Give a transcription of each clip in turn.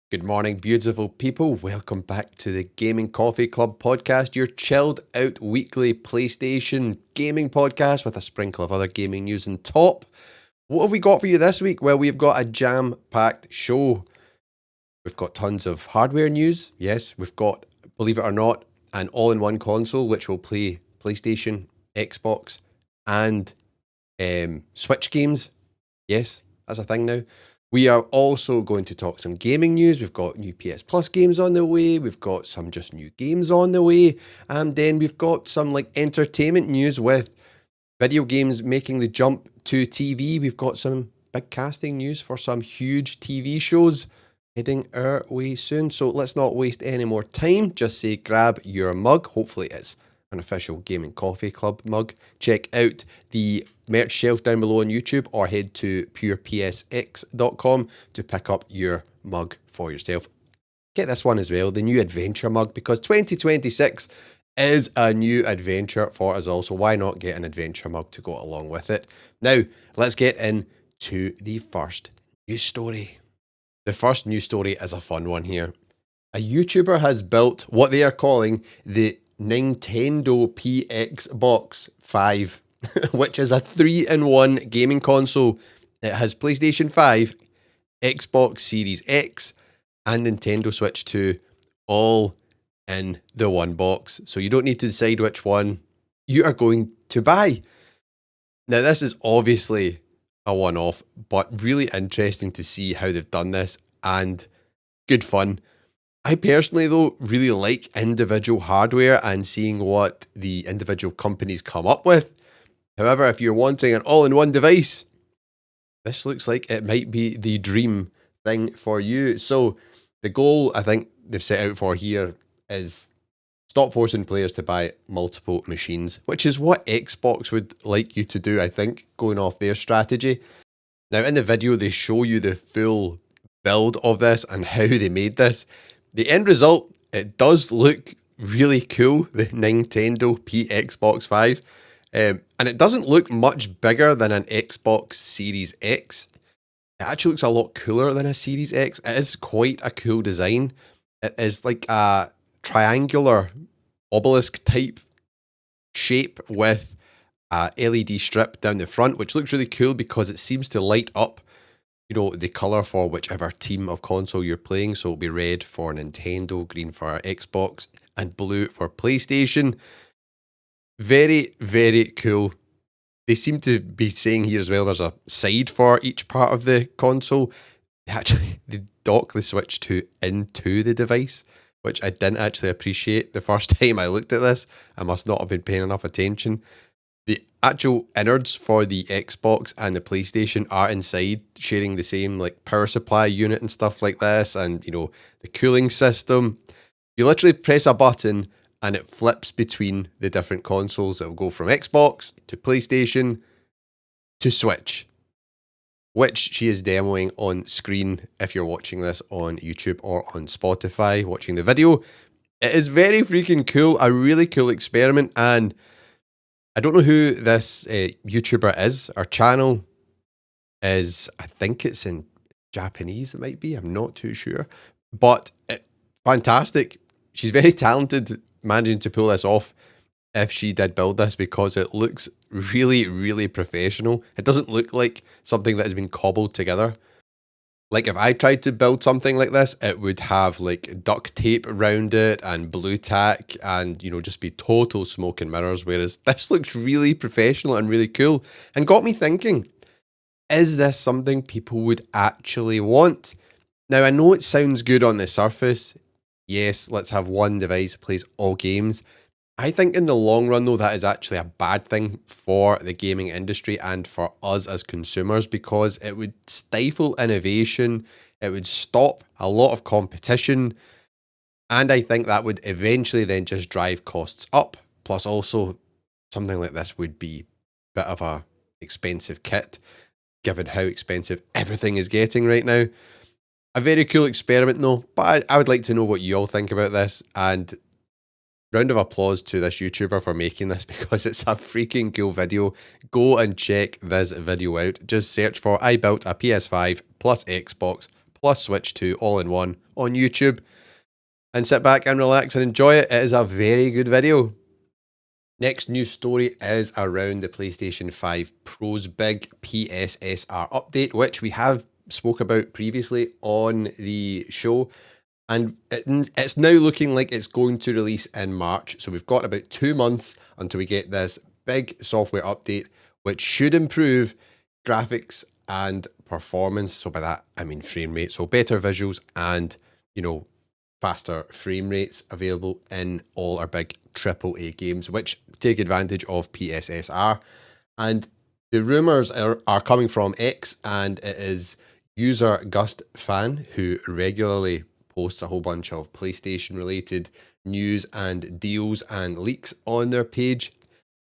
Good morning, beautiful people. Welcome back to the Gaming Coffee Club podcast, your chilled out weekly PlayStation gaming podcast with a sprinkle of other gaming news on top. What have we got for you this week? Well, we've got a jam-packed show. We've got tons of hardware news. Yes, we've got, believe it or not, an all-in-one console which will play PlayStation, Xbox, and Switch games. Yes, that's a thing now. We are also going to talk some gaming news. We've got new PS Plus games on the way. We've got some just new games on the way. And then we've got some like entertainment news with video games making the jump to TV. We've got some big casting news for some huge TV shows heading our way soon. So let's not waste any more time. Just say grab your mug. Hopefully it's an official Gaming Coffee Club mug. Check out the merch shelf down below on YouTube or head to purepsx.com to pick up your mug for yourself. Get this one as well, the new adventure mug, because 2026 is a new adventure for us all, so why not get an adventure mug to go along with it? Now, let's get into the first news story. The first news story is a fun one here. A YouTuber has built what they are calling the Nintendo PX 5, which is a 3-in-1 gaming console. It has PlayStation 5, Xbox Series X, and Nintendo Switch 2 all in the one box. So you don't need to decide which one you are going to buy. Now, this is obviously a one-off, but really interesting to see how they've done this and good fun. I personally, though, really like individual hardware and seeing what the individual companies come up with. However, if you're wanting an all-in-one device, this looks like it might be the dream thing for you. So the goal I think they've set out for here is stop forcing players to buy multiple machines, which is what Xbox would like you to do, I think, going off their strategy. Now, in the video, they show you the full build of this and how they made this. The end result, it does look really cool, the Nintendo PX 5. And it doesn't look much bigger than an Xbox Series X. It actually looks a lot cooler than a Series X. It is quite a cool design. It is like a triangular obelisk type shape with a LED strip down the front, which looks really cool because it seems to light up, you know, the color for whichever team of console you're playing. So it'll be red for Nintendo, green for Xbox, and blue for PlayStation. Very, very cool. They seem to be saying here as well there's a side for each part of the console. They dock the Switch 2 into the device, which I didn't actually appreciate the first time I looked at this. I must not have been paying enough attention. The actual innards for the Xbox and the PlayStation are inside, sharing the same like power supply unit and stuff like this, and you know, the cooling system. You literally press a button and it flips between the different consoles. It'll go from Xbox to PlayStation to Switch, which she is demoing on screen if you're watching this on YouTube or on Spotify, watching the video. It is very freaking cool, a really cool experiment, and I don't know who this YouTuber is. Her channel is, I think it's in Japanese, it might be, I'm not too sure, but fantastic. She's very talented managing to pull this off if she did build this, because it looks really, really professional. It doesn't look like something that has been cobbled together. Like if I tried to build something like this, it would have like duct tape around it and blue tack and, you know, just be total smoke and mirrors. Whereas this looks really professional and really cool and got me thinking, is this something people would actually want? Now, I know it sounds good on the surface. Yes, let's have one device that plays all games. I think in the long run, though, that is actually a bad thing for the gaming industry and for us as consumers, because it would stifle innovation, it would stop a lot of competition, and I think that would eventually then just drive costs up. Plus, also, something like this would be a bit of a expensive kit, given how expensive everything is getting right now. A very cool experiment though, but I would like to know what you all think about this, and round of applause to this YouTuber for making this because it's a freaking cool video. Go and check this video out. Just search for I built a PS5 plus Xbox plus Switch 2 all in one on YouTube. And sit back and relax and enjoy it. It is a very good video. Next news story is around the PlayStation 5 Pro's big PSSR update, which we have spoke about previously on the show. And it's now looking like it's going to release in March. So we've got about 2 months until we get this big software update, which should improve graphics and performance. So by that, I mean frame rate. So better visuals and, faster frame rates available in all our big AAA games, which take advantage of PSSR. And the rumours are coming from X, and it is user Gust Fan, who regularly posts a whole bunch of PlayStation related news and deals and leaks on their page.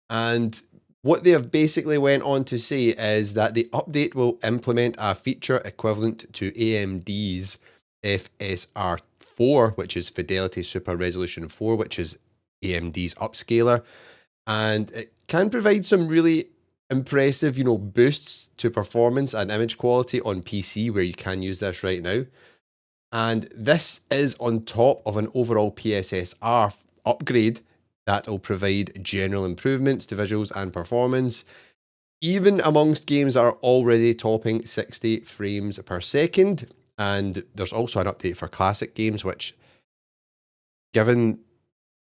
And what they have basically went on to say is that the update will implement a feature equivalent to AMD's FSR4, which is Fidelity Super Resolution 4, which is AMD's upscaler. And it can provide some really impressive, boosts to performance and image quality on PC, where you can use this right now. And this is on top of an overall PSSR upgrade that will provide general improvements to visuals and performance, even amongst games that are already topping 60 frames per second. And there's also an update for classic games, which, given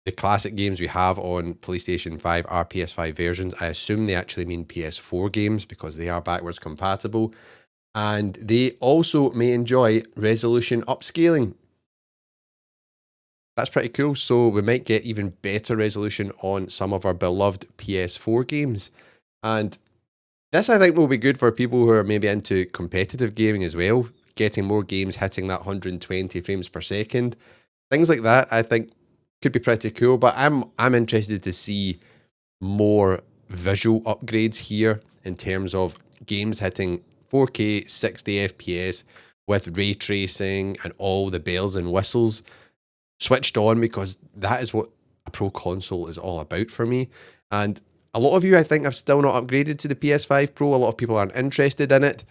the classic games we have on PlayStation 5 are PS5 versions, I assume they actually mean PS4 games because they are backwards compatible. And they also may enjoy resolution upscaling. That's pretty cool. So we might get even better resolution on some of our beloved PS4 games. And this, I think, will be good for people who are maybe into competitive gaming as well, getting more games hitting that 120 frames per second. Things like that, I think, could be pretty cool. But I'm interested to see more visual upgrades here in terms of games hitting 4K 60 FPS with ray tracing and all the bells and whistles switched on, because that is what a Pro console is all about for me. And a lot of you, I think, have still not upgraded to the PS5 Pro. A lot of people aren't interested in it.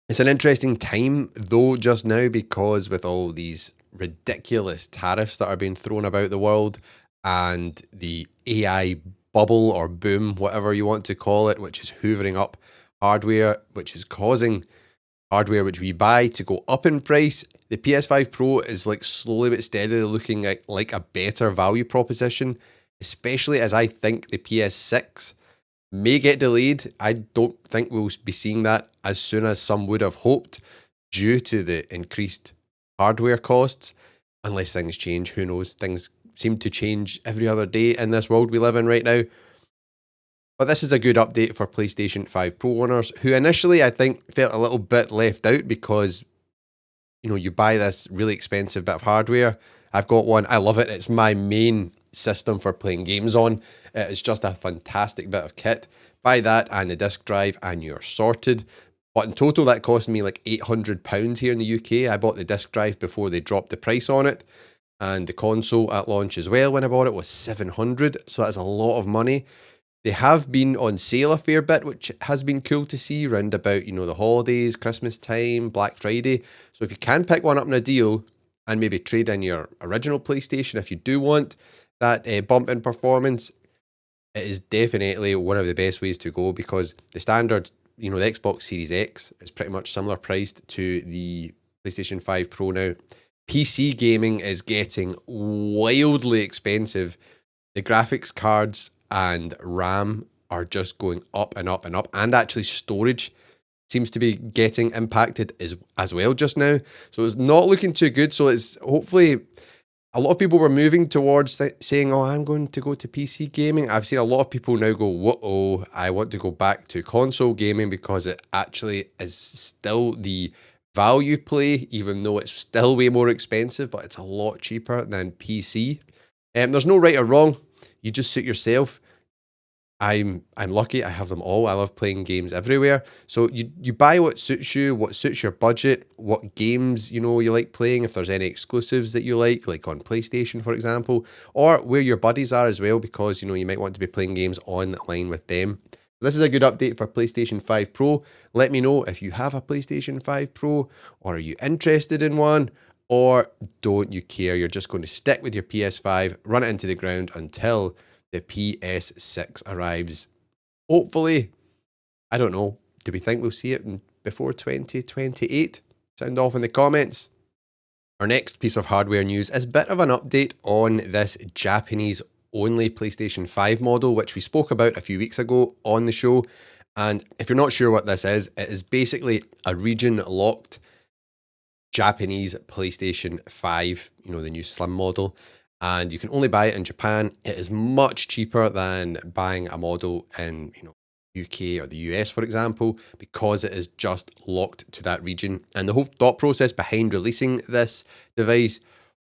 It's an interesting time though just now, because with all these ridiculous tariffs that are being thrown about the world and the AI bubble or boom, whatever you want to call it, which is hoovering up hardware, which is causing hardware which we buy to go up in price, the PS5 Pro is like slowly but steadily looking like a better value proposition, especially as I think the PS6 may get delayed. I don't think we'll be seeing that as soon as some would have hoped due to the increased hardware costs, unless things change. Who knows? Things seem to change every other day in this world we live in right now. But this is a good update for PlayStation 5 Pro owners who initially, I think, felt a little bit left out because, you buy this really expensive bit of hardware. I've got one. I love it. It's my main system for playing games on. It's just a fantastic bit of kit. Buy that and the disc drive and you're sorted. But in total, that cost me like £800 here in the UK. I bought the disc drive before they dropped the price on it. And the console at launch as well, when I bought it, was £700. So that's a lot of money. They have been on sale a fair bit, which has been cool to see round about, the holidays, Christmas time, Black Friday. So if you can pick one up in a deal and maybe trade in your original PlayStation, if you do want that bump in performance, it is definitely one of the best ways to go, because the standard, the Xbox Series X is pretty much similar priced to the PlayStation 5 Pro now. PC gaming is getting wildly expensive. The graphics cards and RAM are just going up and up and up, and actually storage seems to be getting impacted as well just now. So it's not looking too good. So it's hopefully, a lot of people were moving towards saying, oh, I'm going to go to PC gaming. I've seen a lot of people now go, whoa, I want to go back to console gaming, because it actually is still the value play, even though it's still way more expensive, but it's a lot cheaper than PC. There's no right or wrong. You just suit yourself. I'm lucky. I have them all. I love playing games everywhere. So you buy what suits you, what suits your budget, what games you like playing. If there's any exclusives that you like on PlayStation, for example, or where your buddies are as well, because you might want to be playing games online with them. This is a good update for PlayStation 5 Pro. Let me know if you have a PlayStation 5 Pro, or are you interested in one, or don't you care? You're just going to stick with your PS5, run it into the ground until the PS6 arrives. Hopefully, I don't know, do we think we'll see it before 2028? Sound off in the comments. Our next piece of hardware news is a bit of an update on this Japanese only PlayStation 5 model, which we spoke about a few weeks ago on the show. And if you're not sure what this is, it is basically a region locked Japanese PlayStation 5, you know, the new slim model. And you can only buy it in Japan. It is much cheaper than buying a model in, UK or the US, for example, because it is just locked to that region. And the whole thought process behind releasing this device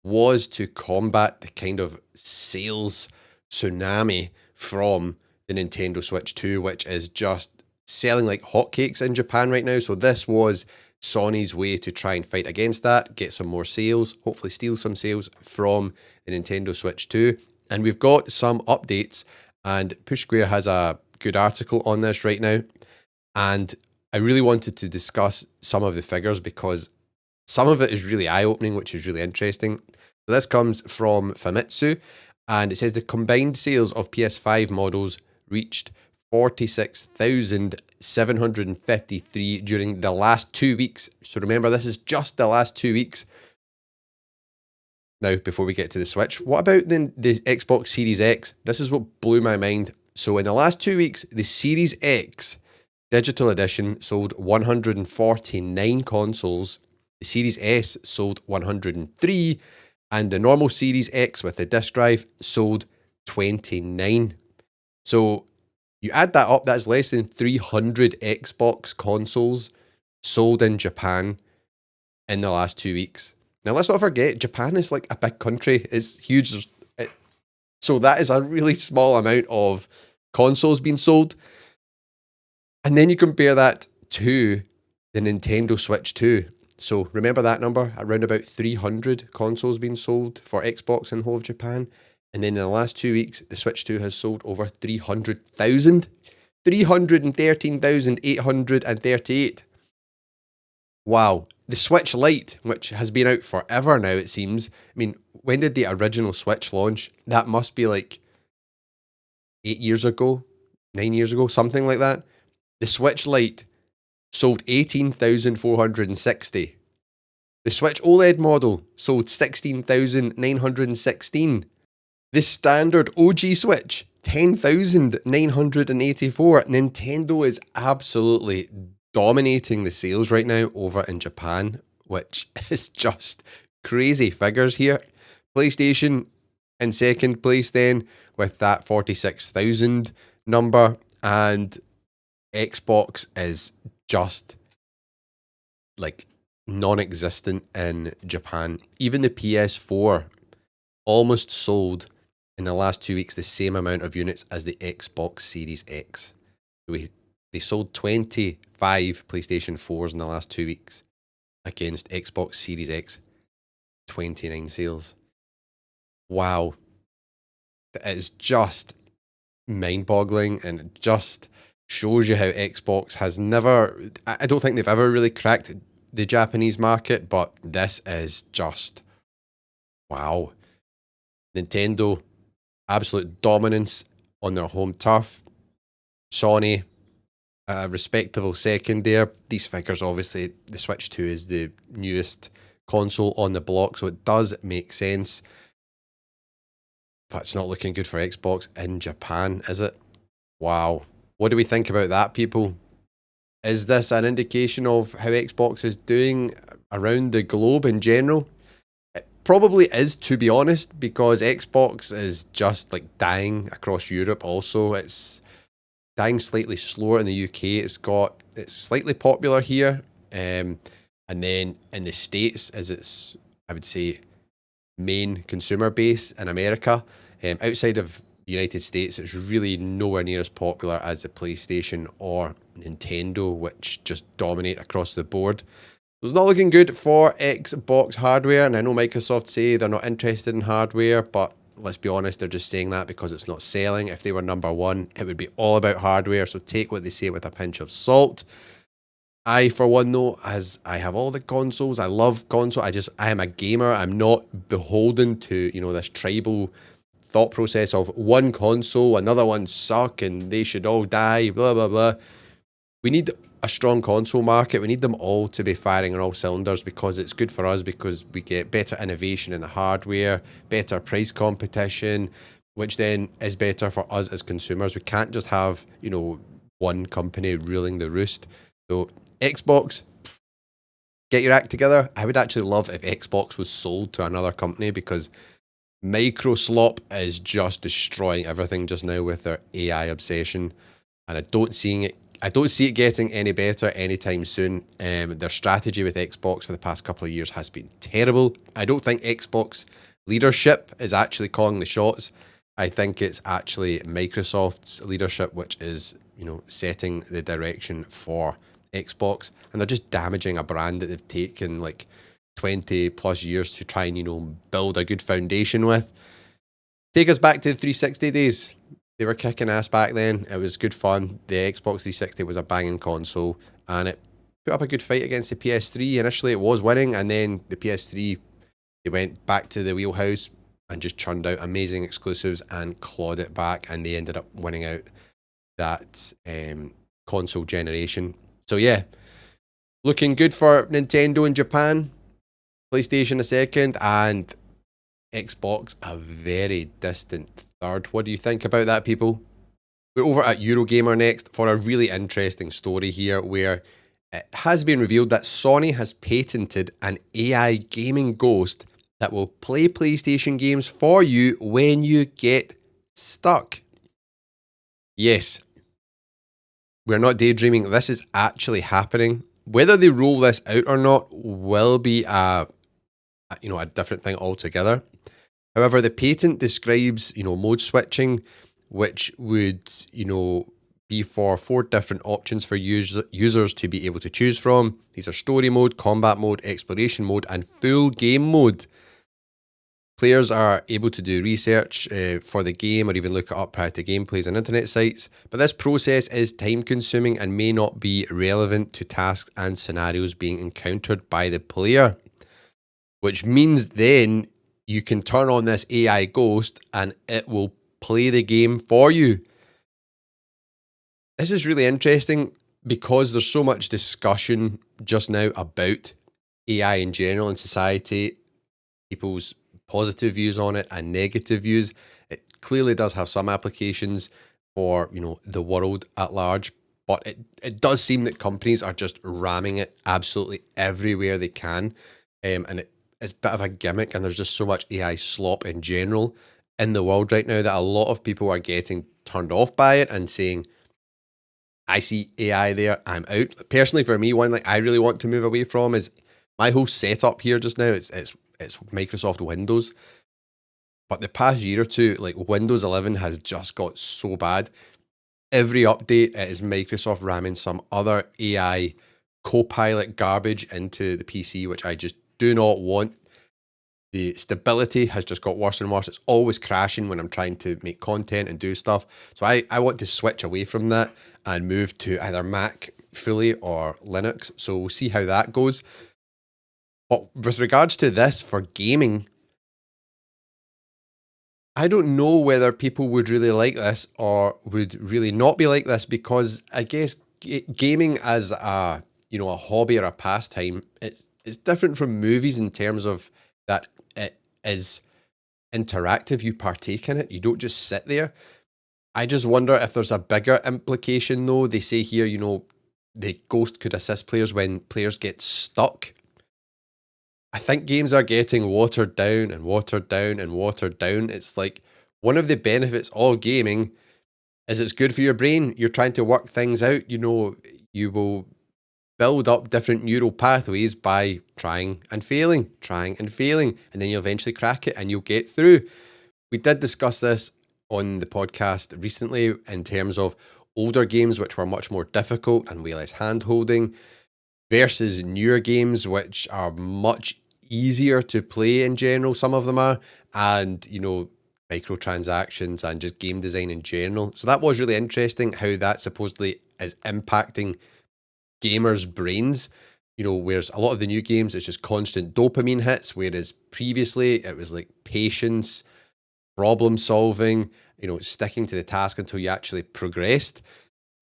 was to combat the kind of sales tsunami from the Nintendo Switch 2, which is just selling like hotcakes in Japan right now. So this was Sony's way to try and fight against that, get some more sales, hopefully steal some sales from the Nintendo Switch 2. And we've got some updates, and Push Square has a good article on this right now. And I really wanted to discuss some of the figures because some of it is really eye-opening, which is really interesting. So this comes from Famitsu, and it says the combined sales of PS5 models reached 46,753 during the last 2 weeks. So remember, this is just the last 2 weeks. Now, before we get to the Switch, what about the Xbox Series X? This is what blew my mind. So in the last 2 weeks, the Series X Digital Edition sold 149 consoles, the Series S sold 103, and the normal Series X with the disc drive sold 29. So you add that up, that's less than 300 Xbox consoles sold in Japan in the last 2 weeks. Now, let's not forget, Japan is like a big country. It's huge. So that is a really small amount of consoles being sold. And then you compare that to the Nintendo Switch 2. So remember that number, around about 300 consoles being sold for Xbox in the whole of Japan. And then in the last 2 weeks, the Switch 2 has sold over 300,000. 313,838. Wow. The Switch Lite, which has been out forever now, it seems. I mean, when did the original Switch launch? That must be like 8 years ago, 9 years ago, something like that. The Switch Lite sold 18,460. The Switch OLED model sold 16,916. The standard OG Switch, 10,984. Nintendo is absolutely dominating the sales right now over in Japan, which is just crazy figures here. PlayStation in second place then with that 46,000 number, and Xbox is just like non-existent in Japan. Even the PS4 almost sold in the last 2 weeks the same amount of units as the Xbox Series X. They sold 25 PlayStation 4s in the last 2 weeks against Xbox Series X 29 sales. Wow. It is just mind-boggling, and it just shows you how Xbox has never... I don't think they've ever really cracked the Japanese market, but this is just... wow. Nintendo, absolute dominance on their home turf. Sony, a respectable second there. These figures, obviously, the Switch 2 is the newest console on the block, so it does make sense. But it's not looking good for Xbox in Japan, is it? Wow. What do we think about that, people? Is this an indication of how Xbox is doing around the globe in general? It probably is, to be honest, because Xbox is just like dying across Europe also. It's dying slightly slower in the UK. It's slightly popular here. And then in the States, as its, I would say, main consumer base in America. Outside of the United States, it's really nowhere near as popular as the PlayStation or Nintendo, which just dominate across the board. So it's not looking good for Xbox hardware, and I know Microsoft say they're not interested in hardware, but let's be honest, they're just saying that because it's not selling. If they were number one, it would be all about hardware. So take what they say with a pinch of salt. I, for one, though, as I have all the consoles, I love console. I am a gamer. I'm not beholden to, this tribal thought process of one console, another one suck, and they should all die, blah, blah, blah. We need a strong console market. We need them all to be firing on all cylinders because it's good for us because we get better innovation in the hardware, better price competition, which then is better for us as consumers. We can't just have, one company ruling the roost. So Xbox, get your act together. I would actually love if Xbox was sold to another company because Microslop is just destroying everything just now with their AI obsession, and I don't see it getting any better anytime soon. Their strategy with Xbox for the past couple of years has been terrible. I don't think Xbox leadership is actually calling the shots. I think it's actually Microsoft's leadership which is, setting the direction for Xbox, and they're just damaging a brand that they've taken like 20 plus years to try and, build a good foundation with. Take us back to the 360 days. They were kicking ass back then. It was good fun. The Xbox 360 was a banging console, and it put up a good fight against the PS3. Initially, it was winning, and then the PS3, they went back to the wheelhouse and just churned out amazing exclusives and clawed it back, and they ended up winning out that console generation. So yeah, looking good for Nintendo in Japan, PlayStation a second, and Xbox a very distant third. What do you think about that, people? We're over at Eurogamer next for a really interesting story here where it has been revealed that Sony has patented an AI gaming ghost that will play PlayStation games for you when you get stuck. Yes, we're not daydreaming. This is actually happening. Whether they roll this out or not will be a different thing altogether. However, the patent describes, mode switching, which would, be for 4 different options for users to be able to choose from. These are story mode, combat mode, exploration mode, and full game mode. Players are able to do research for the game or even look it up prior to gameplays on internet sites, but this process is time consuming and may not be relevant to tasks and scenarios being encountered by the player. Which means then you can turn on this AI ghost and it will play the game for you. This is really interesting because there's so much discussion just now about AI in general in society, people's positive views on it and negative views. It clearly does have some applications for, the world at large, but it does seem that companies are just ramming it absolutely everywhere they can. And it's a bit of a gimmick, and there's just so much AI slop in general in the world right now that a lot of people are getting turned off by it and saying, I see AI there, I'm out. Personally, for me, one I really want to move away from is my whole setup here just now. It's Microsoft Windows, but the past year or two, Windows 11 has just got so bad. Every update, it is Microsoft ramming some other AI Copilot garbage into the PC, which I just do not want. The stability has just got worse and worse. It's always crashing when I'm trying to make content and do stuff. So I want to switch away from that and move to either Mac fully or Linux. So we'll see how that goes. But with regards to this for gaming, I don't know whether people would really like this or would really not be like this, because I guess gaming as a hobby or a pastime, it's different from movies in terms of that it is interactive. You partake in it. You don't just sit there. I just wonder if there's a bigger implication though. They say here, the ghost could assist players when players get stuck. I think games are getting watered down and watered down and watered down. It's like one of the benefits of gaming is it's good for your brain. You're trying to work things out. You will build up different neural pathways by trying and failing, and then you'll eventually crack it and you'll get through. We did discuss this on the podcast recently in terms of older games which were much more difficult and way less hand holding versus newer games which are much easier to play in general. Some of them are, and microtransactions and just game design in general. So that was really interesting how that supposedly is impacting gamers' brains. Whereas a lot of the new games, it's just constant dopamine hits, whereas previously it was like patience, problem solving, sticking to the task until you actually progressed.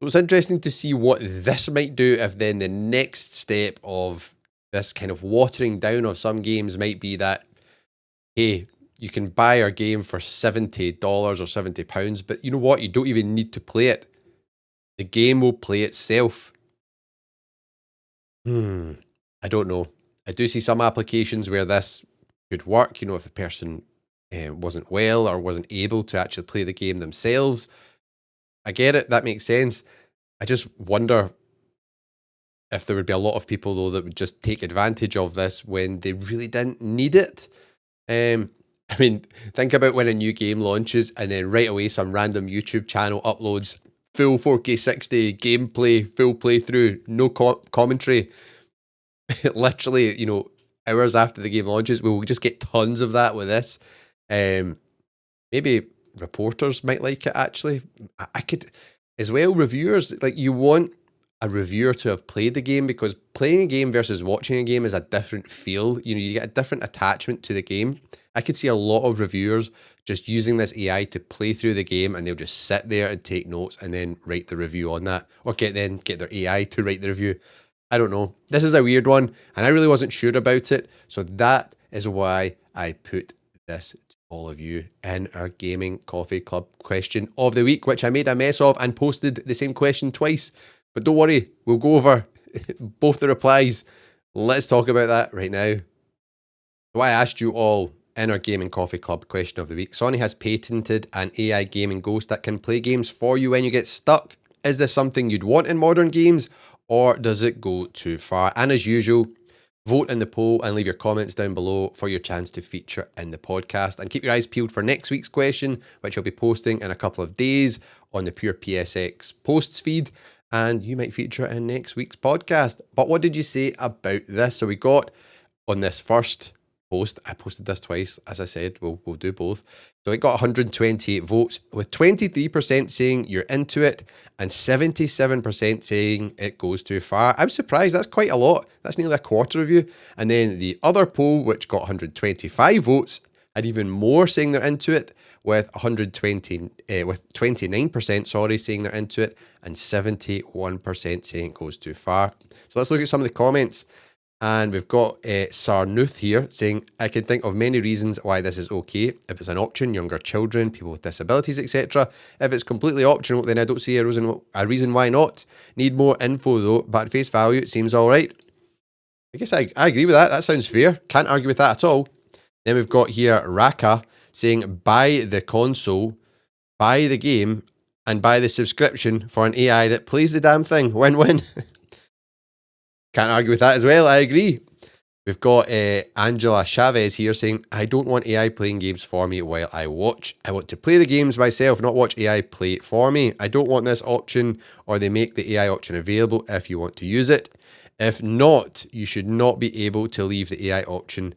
So it's interesting to see what this might do if then the next step of this kind of watering down of some games might be that, hey, you can buy our game for $70 or £70, but you know what? You don't even need to play it. The game will play itself. I don't know. I do see some applications where this could work, if the person wasn't well or wasn't able to actually play the game themselves. I get it. That makes sense. I just wonder if there would be a lot of people, though, that would just take advantage of this when they really didn't need it. I mean, think about when a new game launches and then right away some random YouTube channel uploads full 4K 60 gameplay, full playthrough, no commentary. Literally, hours after the game launches, we will just get tons of that with this. Maybe reporters might like it, actually. I could, as well, reviewers, like, you want a reviewer to have played the game, because playing a game versus watching a game is a different feel. You get a different attachment to the game. I could see a lot of reviewers just using this AI to play through the game, and they'll just sit there and take notes and then write the review on that, or get their AI to write the review. I don't know. This is a weird one, and I really wasn't sure about it. So that is why I put this to all of you in our Gaming Coffee Club question of the week, which I made a mess of and posted the same question twice. But don't worry, we'll go over both the replies. Let's talk about that right now. So I asked you all in our Gaming Coffee Club question of the week. Sony has patented an AI gaming ghost that can play games for you when you get stuck. Is this something you'd want in modern games, or does it go too far? And as usual, vote in the poll and leave your comments down below for your chance to feature in the podcast. And keep your eyes peeled for next week's question, which I'll be posting in a couple of days on the Pure PSX posts feed. And you might feature in next week's podcast. But what did you say about this? So we got on this first post, I posted this twice, as I said, we'll do both. So it got 128 votes, with 23% saying you're into it and 77% saying it goes too far. I'm surprised, that's quite a lot. That's nearly a quarter of you. And then the other poll, which got 125 votes, had even more saying they're into it, with 29%, saying they're into it, and 71% saying it goes too far. So let's look at some of the comments. And we've got Sarnuth here saying, I can think of many reasons why this is okay. If it's an option, younger children, people with disabilities, etc. If it's completely optional, then I don't see a reason why not. Need more info though, but at face value, it seems all right. I guess I agree with that. That sounds fair. Can't argue with that at all. Then we've got here Raka saying, buy the console, buy the game, and buy the subscription for an AI that plays the damn thing. Win-win. Can't argue with that as well. I agree. We've got Angela Chavez here saying, I don't want AI playing games for me while I watch. I want to play the games myself, not watch AI play it for me. I don't want this option, or they make the AI option available if you want to use it. If not, you should not be able to leave the AI option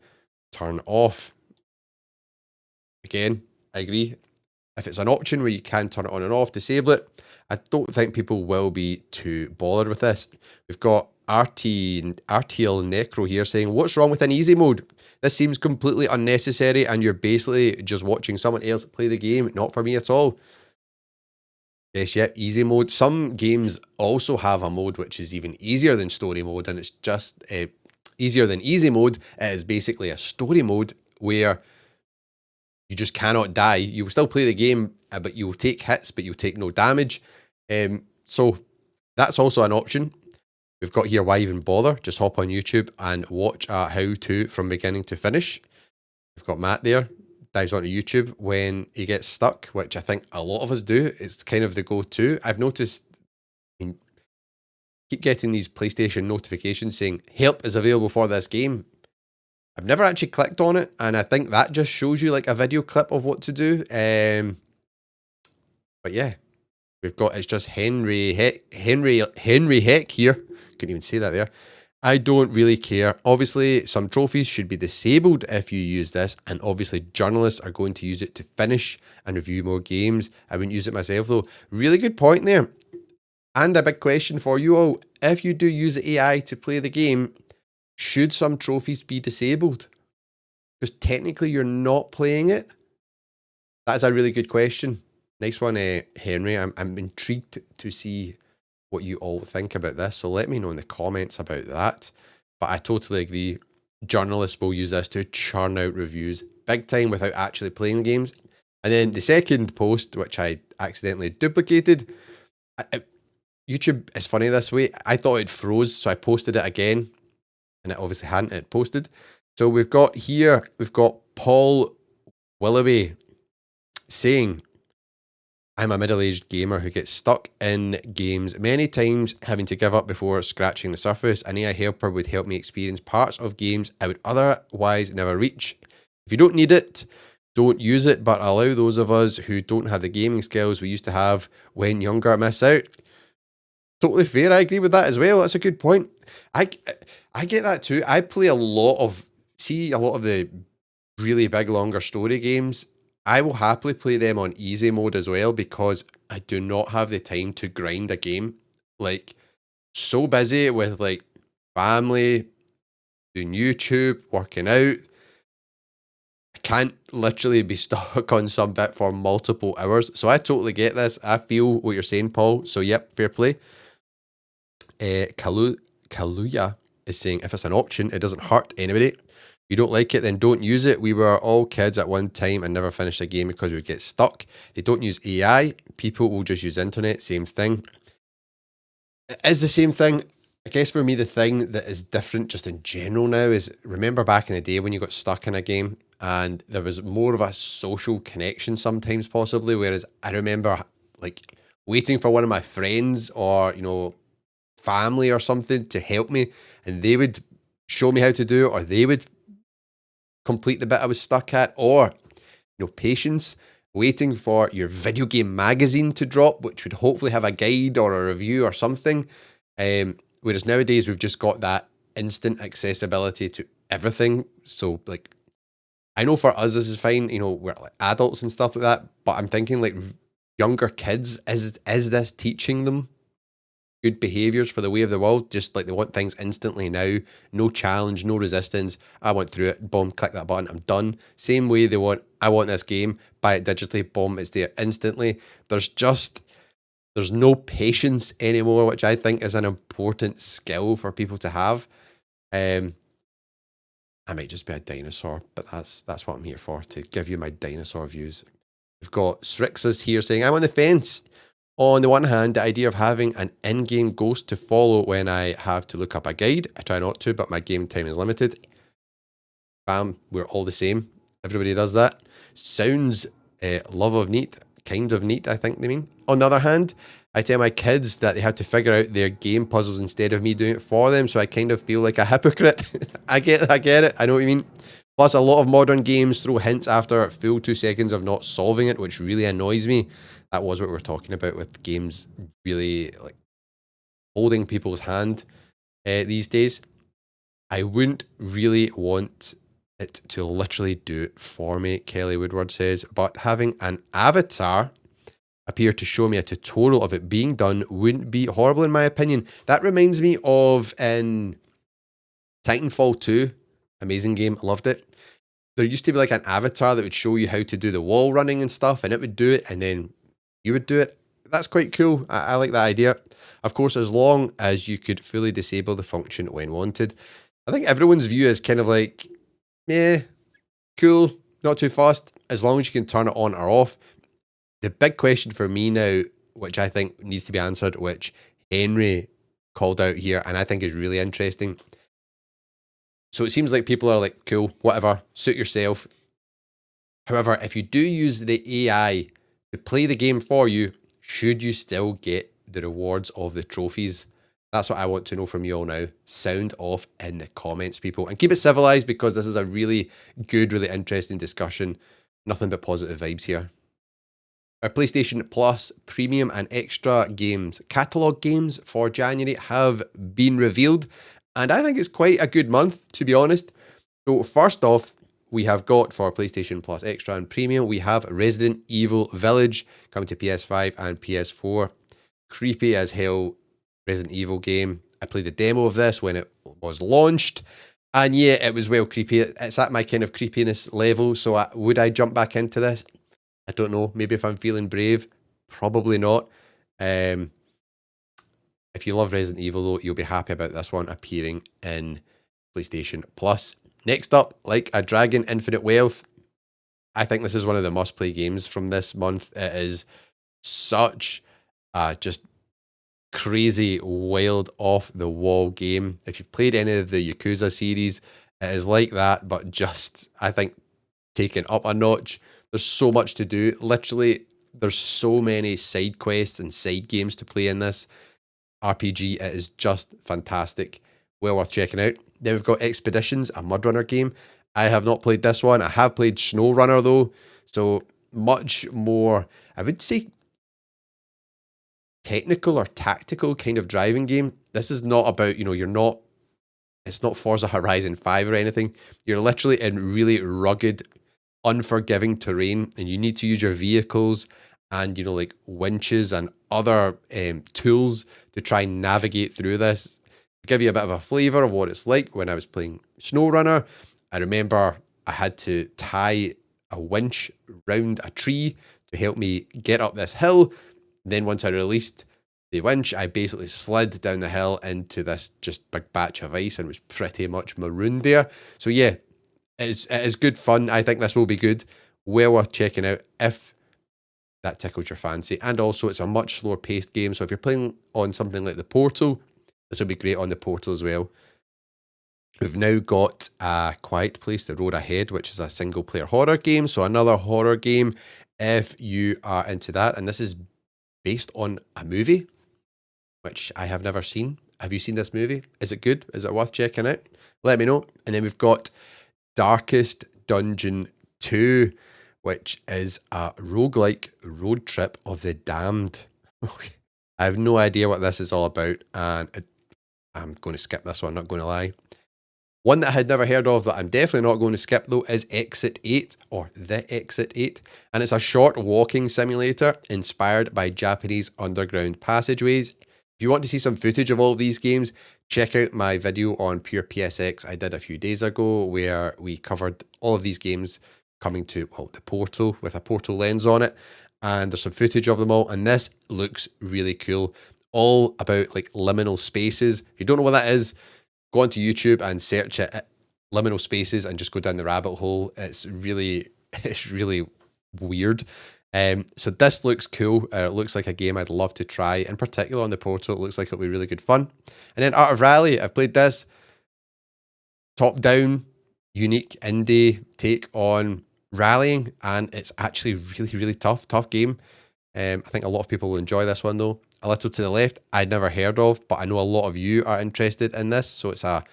turn off. Again, I agree. If it's an option where you can turn it on and off, disable it, I don't think people will be too bothered with this. We've got RTL Necro here saying, what's wrong with an easy mode? This seems completely unnecessary, and you're basically just watching someone else play the game. Not for me at all. Yes, yeah, easy mode. Some games also have a mode which is even easier than story mode, and it's just easier than easy mode. It is basically a story mode where you just cannot die. You will still play the game, but you will take hits, but you'll take no damage. So that's also an option. We've got here, why even bother? Just hop on YouTube and watch a how-to from beginning to finish. We've got Matt there, dives onto YouTube when he gets stuck, which I think a lot of us do. It's kind of the go-to. I've noticed, keep getting these PlayStation notifications saying, help is available for this game. I've never actually clicked on it, and I think that just shows you like a video clip of what to do. But yeah, we've got, it's just Henry Heck here. Couldn't even say that there. I don't really care. Obviously, some trophies should be disabled if you use this, and obviously, journalists are going to use it to finish and review more games. I wouldn't use it myself, though. Really good point there. And a big question for you all. If you do use the AI to play the game, should some trophies be disabled? Because technically, you're not playing it. That is a really good question. Nice one, Henry. I'm intrigued to see what you all think about this. So let me know in the comments about that. But I totally agree. Journalists will use this to churn out reviews big time without actually playing games. And then the second post, which I accidentally duplicated, YouTube is funny this way. I thought it froze, so I posted it again, and it obviously hadn't. It posted. So we've got Paul Willoughby saying, I'm a middle-aged gamer who gets stuck in games many times, having to give up before scratching the surface. An AI helper would help me experience parts of games I would otherwise never reach. If you don't need it, don't use it, but allow those of us who don't have the gaming skills we used to have when younger miss out. Totally fair. I agree with that as well. That's a good point. I get that too. I play a lot of the really big, longer story games. I will happily play them on easy mode as well because I do not have the time to grind a game. Like, so busy with like family, doing YouTube, working out. I can't literally be stuck on some bit for multiple hours. So I totally get this. I feel what you're saying, Paul. So yep, fair play. Kaluya is saying, if it's an option, it doesn't hurt anybody. You don't like it, then don't use it. We were all kids at one time and never finished a game because we would get stuck. They don't use AI. People will just use internet. Same thing. It is the same thing. I guess for me, the thing that is different just in general now is, remember back in the day when you got stuck in a game and there was more of a social connection sometimes possibly, whereas I remember like waiting for one of my friends or, family or something to help me, and they would show me how to do it, or they would complete the bit I was stuck at, or patience, waiting for your video game magazine to drop, which would hopefully have a guide or a review or something. Whereas nowadays we've just got that instant accessibility to everything. So like, I know for us this is fine, we're like adults and stuff like that, but I'm thinking like younger kids, is this teaching them good behaviors for the way of the world? Just like they want things instantly now, no challenge, no resistance. I went through it, boom, click that button, I'm done. Same way I want this game, buy it digitally, boom, it's there instantly. There's no patience anymore, which I think is an important skill for people to have. I might just be a dinosaur, but that's what I'm here for, to give you my dinosaur views. We've got Strixus here saying, I'm on the fence. On the one hand, the idea of having an in-game ghost to follow when I have to look up a guide. I try not to, but my game time is limited. Bam, we're all the same. Everybody does that. Sounds kind of neat, I think they mean. On the other hand, I tell my kids that they have to figure out their game puzzles instead of me doing it for them, so I kind of feel like a hypocrite. I get it. I know what you mean. Plus, a lot of modern games throw hints after a full 2 seconds of not solving it, which really annoys me. That was what we were talking about with games really like holding people's hand these days. I wouldn't really want it to literally do it for me, Kelly Woodward says, but having an avatar appear to show me a tutorial of it being done wouldn't be horrible in my opinion. That reminds me of in Titanfall 2, amazing game, loved it. There used to be like an avatar that would show you how to do the wall running and stuff, and it would do it, and then you would do it. That's quite cool. I like that idea. Of course, as long as you could fully disable the function when wanted. I think everyone's view is kind of like, yeah, cool, not too fast, as long as you can turn it on or off. The big question for me now, which I think needs to be answered, which Henry called out here, and I think is really interesting. So it seems like people are like, cool, whatever, suit yourself. However, if you do use the AI to play the game for you, should you still get the rewards of the trophies? That's what I want to know from you all now. Sound off in the comments, people. And keep it civilized because this is a really good, really interesting discussion. Nothing but positive vibes here. Our PlayStation Plus Premium and Extra games, catalogue games for January have been revealed. And I think it's quite a good month, to be honest. So first off, we have got for PlayStation Plus Extra and Premium, we have Resident Evil Village coming to PS5 and PS4. Creepy as hell Resident Evil game. I played a demo of this when it was launched. And yeah, it was well creepy. It's at my kind of creepiness level. So would I jump back into this? I don't know. Maybe if I'm feeling brave. Probably not. If you love Resident Evil, though, you'll be happy about this one appearing in PlayStation Plus. Next up, Like a Dragon Infinite Wealth. I think this is one of the must-play games from this month. It is such a just crazy, wild, off-the-wall game. If you've played any of the Yakuza series, it is like that, but just, I think, taken up a notch. There's so much to do. Literally, there's so many side quests and side games to play in this RPG. It is just fantastic. Well worth checking out. Then we've got Expeditions, a Mud Runner game. I have not played this one. I have played Snow Runner though. So much more, I would say, technical or tactical kind of driving game. This is not about, it's not Forza Horizon 5 or anything. You're literally in really rugged, unforgiving terrain, and you need to use your vehicles and, like winches and other tools to try and navigate through this. To give you a bit of a flavour of what it's like when I was playing SnowRunner, I remember I had to tie a winch round a tree to help me get up this hill. Then once I released the winch, I basically slid down the hill into this just big batch of ice and was pretty much marooned there. So yeah, it is good fun. I think this will be good. Well worth checking out if that tickles your fancy. And also it's a much slower paced game. So if you're playing on something like the Portal, this will be great on the Portal as well. We've now got A Quiet Place: The Road Ahead, which is a single player horror game. So another horror game if you are into that. And this is based on a movie, which I have never seen. Have you seen this movie? Is it good? Is it worth checking out? Let me know. And then we've got Darkest Dungeon 2, which is a roguelike road trip of the damned. I have no idea what this is all about, and I'm going to skip this one, not going to lie. One that I had never heard of that I'm definitely not going to skip though is Exit 8, or The Exit 8, and it's a short walking simulator inspired by Japanese underground passageways. If you want to see some footage of all of these games, check out my video on Pure PSX I did a few days ago where we covered all of these games coming to, well, the Portal with a Portal lens on it, and there's some footage of them all, and this looks really cool. All about like liminal spaces. If you don't know what that is, go onto YouTube and search it, liminal spaces, and just go down the rabbit hole. It's really weird. So this looks cool. It looks like a game I'd love to try. In particular on the Portal, it looks like it'll be really good fun. And then Art of Rally, I've played this. Top-down, unique indie take on rallying, and it's actually really tough game. I think a lot of people will enjoy this one though. A Little to the Left, I'd never heard of, but I know a lot of you are interested in this. So it's a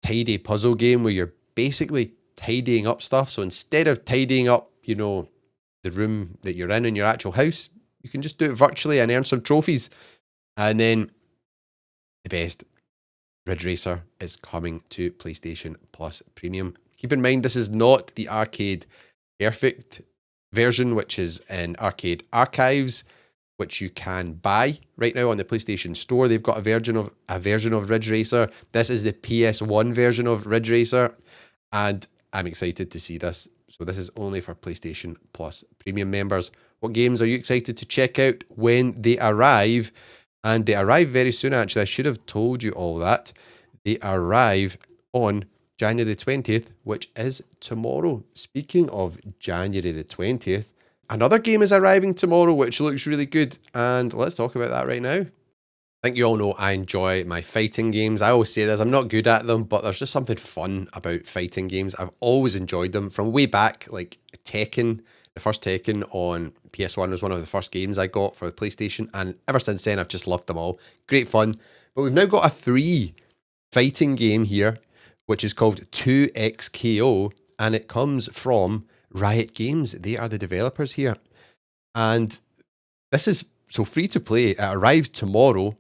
tidy puzzle game where you're basically tidying up stuff. So instead of tidying up, the room that you're in your actual house, you can just do it virtually and earn some trophies. And then the best, Ridge Racer is coming to PlayStation Plus Premium. Keep in mind, this is not the arcade perfect version, which is in Arcade Archives, which you can buy right now on the PlayStation Store. They've got a version of Ridge Racer. This is the PS1 version of Ridge Racer, and I'm excited to see this. So this is only for PlayStation Plus Premium members. What games are you excited to check out when they arrive? And they arrive very soon, actually. I should have told you all that. They arrive on January the 20th, which is tomorrow. Speaking of January the 20th, another game is arriving tomorrow, which looks really good. And let's talk about that right now. I think you all know I enjoy my fighting games. I always say this, I'm not good at them, but there's just something fun about fighting games. I've always enjoyed them from way back, like Tekken. The first Tekken on PS1 was one of the first games I got for the PlayStation, and ever since then I've just loved them all. Great fun. But we've now got a 3 fighting game here, which is called 2XKO, and it comes from Riot Games. They are the developers here. And this is so free to play. It arrives tomorrow.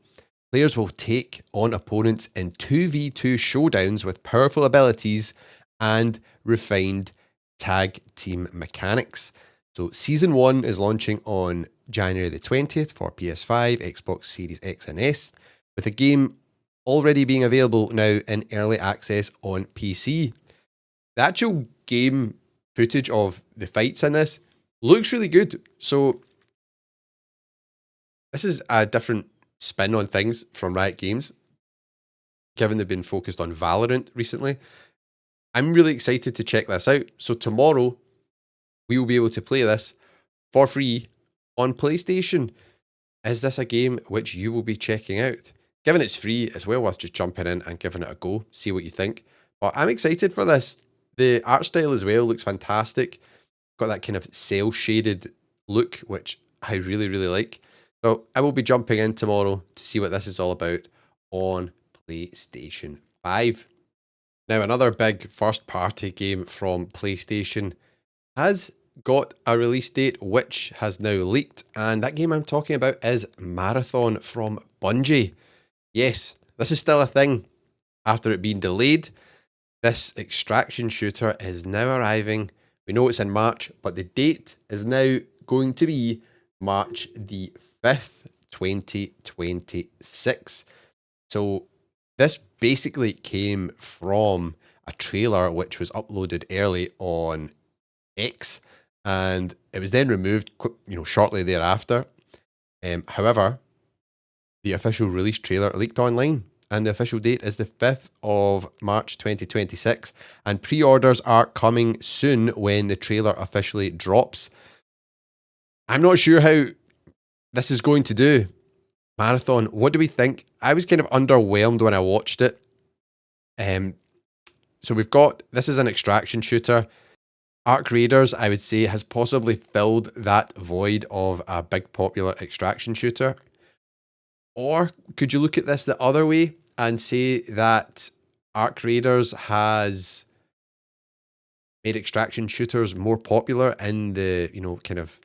Players will take on opponents in 2v2 showdowns with powerful abilities and refined tag team mechanics. So Season 1 is launching on January the 20th for PS5, Xbox Series X and S, with the game already being available now in early access on PC. The actual game footage of the fights in this looks really good. So this is a different spin on things from Riot Games, given they've been focused on Valorant recently. I'm really excited to check this out. So tomorrow, we will be able to play this for free on PlayStation. Is this a game which you will be checking out? Given it's free, it's well worth just jumping in and giving it a go, see what you think. But I'm excited for this. The art style as well looks fantastic. Got that kind of cel shaded look, which I really, really like. So I will be jumping in tomorrow to see what this is all about on PlayStation 5. Now, another big first party game from PlayStation has got a release date which has now leaked, and that game I'm talking about is Marathon from Bungie. Yes, this is still a thing after it being delayed. This extraction shooter is now arriving. We know it's in March, but the date is now going to be March the 5th, 2026. So this basically came from a trailer which was uploaded early on X, and it was then removed, shortly thereafter. However, the official release trailer leaked online, and the official date is the 5th of March 2026, and pre-orders are coming soon when the trailer officially drops. I'm not sure how this is going to do. Marathon, what do we think? I was kind of underwhelmed when I watched it. So this is an extraction shooter. Arc Raiders, I would say, has possibly filled that void of a big popular extraction shooter. Or could you look at this the other way and say that Arc Raiders has made extraction shooters more popular in the, kind of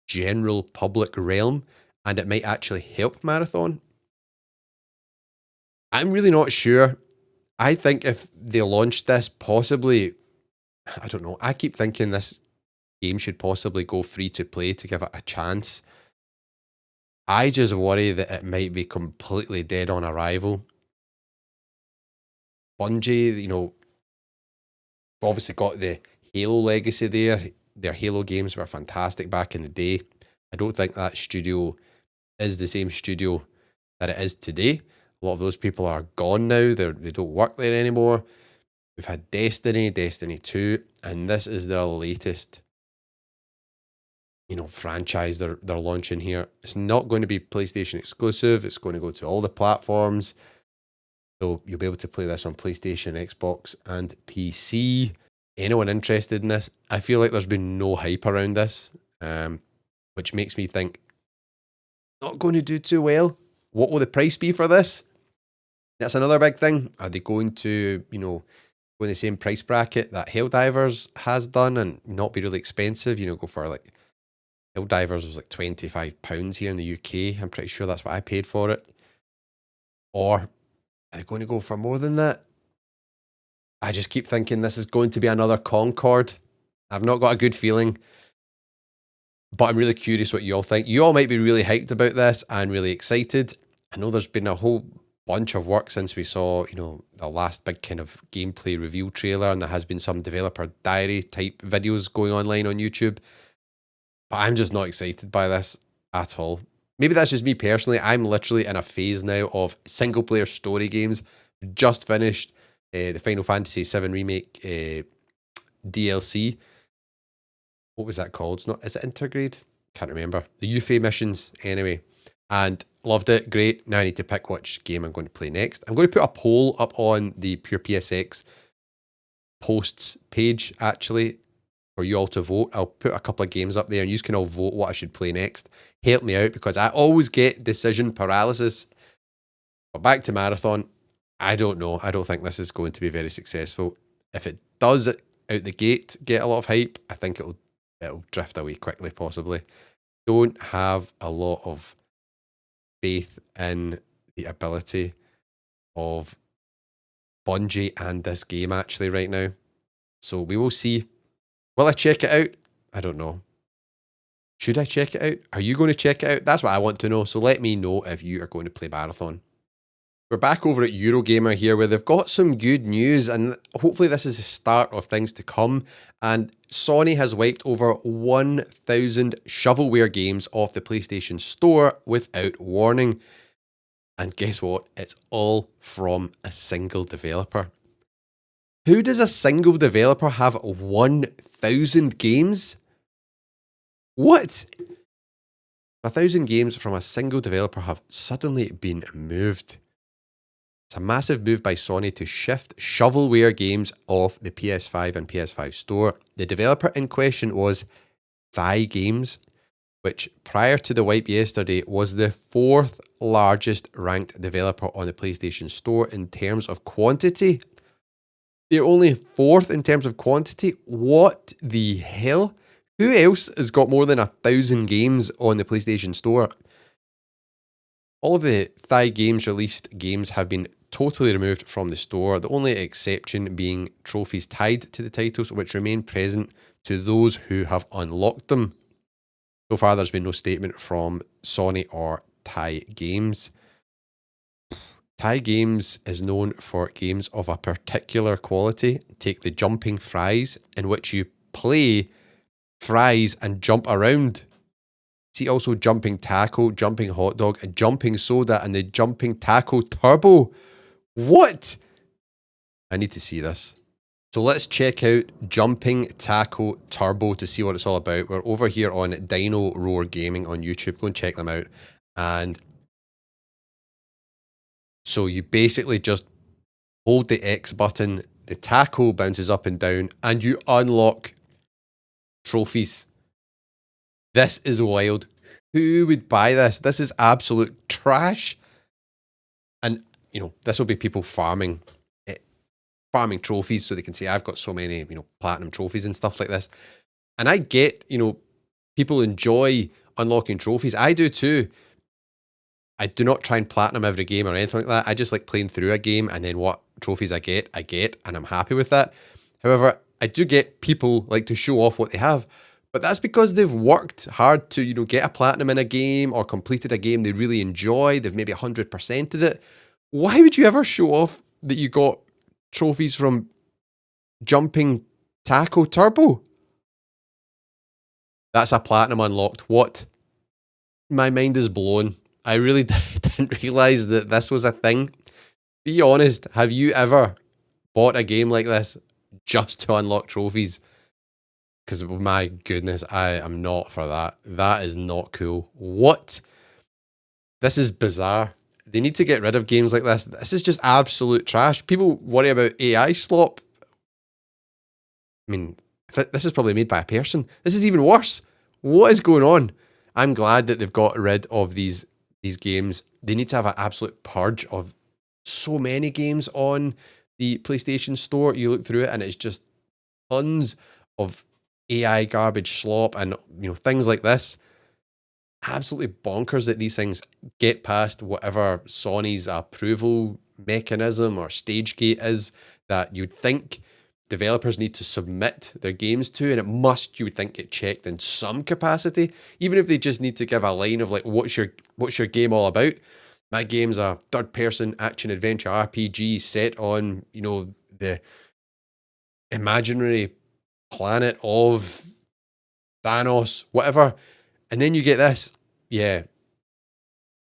general public realm, and it might actually help Marathon? I'm really not sure. I think if they launched this, possibly, I don't know, I keep thinking this game should possibly go free to play to give it a chance. I just worry that it might be completely dead on arrival. Bungie, obviously got the Halo legacy there. Their Halo games were fantastic back in the day. I don't think that studio is the same studio that it is today. A lot of those people are gone now. They don't work there anymore. We've had Destiny, Destiny 2, and this is their latest, franchise they're launching here. It's not going to be PlayStation exclusive. It's going to go to all the platforms. So you'll be able to play this on PlayStation, Xbox, and PC. Anyone interested in this? I feel like there's been no hype around this, which makes me think not going to do too well. What will the price be for this? That's another big thing. Are they going to, go in the same price bracket that Helldivers has done and not be really expensive? Go for like Helldivers was like £25 here in the UK. I'm pretty sure that's what I paid for it. Or are they going to go for more than that? I just keep thinking this is going to be another Concord. I've not got a good feeling, but I'm really curious what you all think. You all might be really hyped about this and really excited. I know there's been a whole bunch of work since we saw, the last big kind of gameplay review trailer, and there has been some developer diary type videos going online on YouTube. But I'm just not excited by this at all. Maybe that's just me personally. I'm literally in a phase now of single player story games. Just finished the Final Fantasy VII Remake DLC. What was that called? Is it Intergrade? Can't remember. The Yuffie missions, anyway. And loved it. Great. Now I need to pick which game I'm going to play next. I'm going to put a poll up on the Pure PSX posts page, actually, for you all to vote. I'll put a couple of games up there and you can all vote what I should play next. Help me out because I always get decision paralysis. But back to Marathon. I don't know. I don't think this is going to be very successful. If it does out the gate get a lot of hype, I think it'll drift away quickly, possibly. Don't have a lot of faith in the ability of Bungie and this game actually right now. So we will see. Will I check it out? I don't know. Should I check it out? Are you going to check it out? That's what I want to know. So let me know if you are going to play Marathon. We're back over at Eurogamer here where they've got some good news, and hopefully this is the start of things to come. And Sony has wiped over 1,000 shovelware games off the PlayStation Store without warning. And guess what? It's all from a single developer. Who does a single developer have 1,000 games? What? 1,000 games from a single developer have suddenly been moved. It's a massive move by Sony to shift shovelware games off the PS5 and PS5 store. The developer in question was Thai Games, which prior to the wipe yesterday was the 4th largest ranked developer on the PlayStation Store in terms of quantity. They're only 4th in terms of quantity. What the hell? Who else has got more than 1,000 games on the PlayStation Store? All of the Thai Games released games have been totally removed from the store, the only exception being trophies tied to the titles, which remain present to those who have unlocked them. So far, there's been no statement from Sony or Thai Games. Thai Games is known for games of a particular quality. Take the jumping fries, in which you play fries and jump around. See also jumping taco, jumping hot dog, a jumping soda, and the jumping taco turbo. What? I need to see this. So let's check out Jumping Taco Turbo to see what it's all about. We're over here on Dino Roar Gaming on YouTube. Go and check them out. And so you basically just hold the X button, the taco bounces up and down, and you unlock trophies. This is wild. Who would buy this? This is absolute trash. And, you know, this will be people farming trophies so they can say, I've got so many, you know, platinum trophies and stuff like this. And I get, you know, people enjoy unlocking trophies. I do too. I do not try and platinum every game or anything like that. I just like playing through a game, and then what trophies I get, and I'm happy with that. However, I do get people like to show off what they have, but that's because they've worked hard to, you know, get a platinum in a game or completed a game they really enjoy. They've maybe 100%ed it. Why would you ever show off that you got trophies from Jumping Taco Turbo? That's a platinum unlocked. What? My mind is blown. I really didn't realize that this was a thing. Be honest, have you ever bought a game like this just to unlock trophies? Because my goodness, I am not for that. That is not cool. What? This is bizarre. They need to get rid of games like this. This is just absolute trash. People worry about AI slop. I mean, this is probably made by a person. This is even worse. What is going on? I'm glad that they've got rid of these games. They need to have an absolute purge of so many games on the PlayStation Store. You look through it and it's just tons of AI garbage slop and, you know, things like this. Absolutely bonkers that these things get past whatever Sony's approval mechanism or stage gate is that you'd think developers need to submit their games to, and it must, you would think, get checked in some capacity, even if they just need to give a line of like, what's your game all about? My game's a third-person action adventure RPG set on, you know, the imaginary planet of Thanos, whatever. And then you get this. Yeah,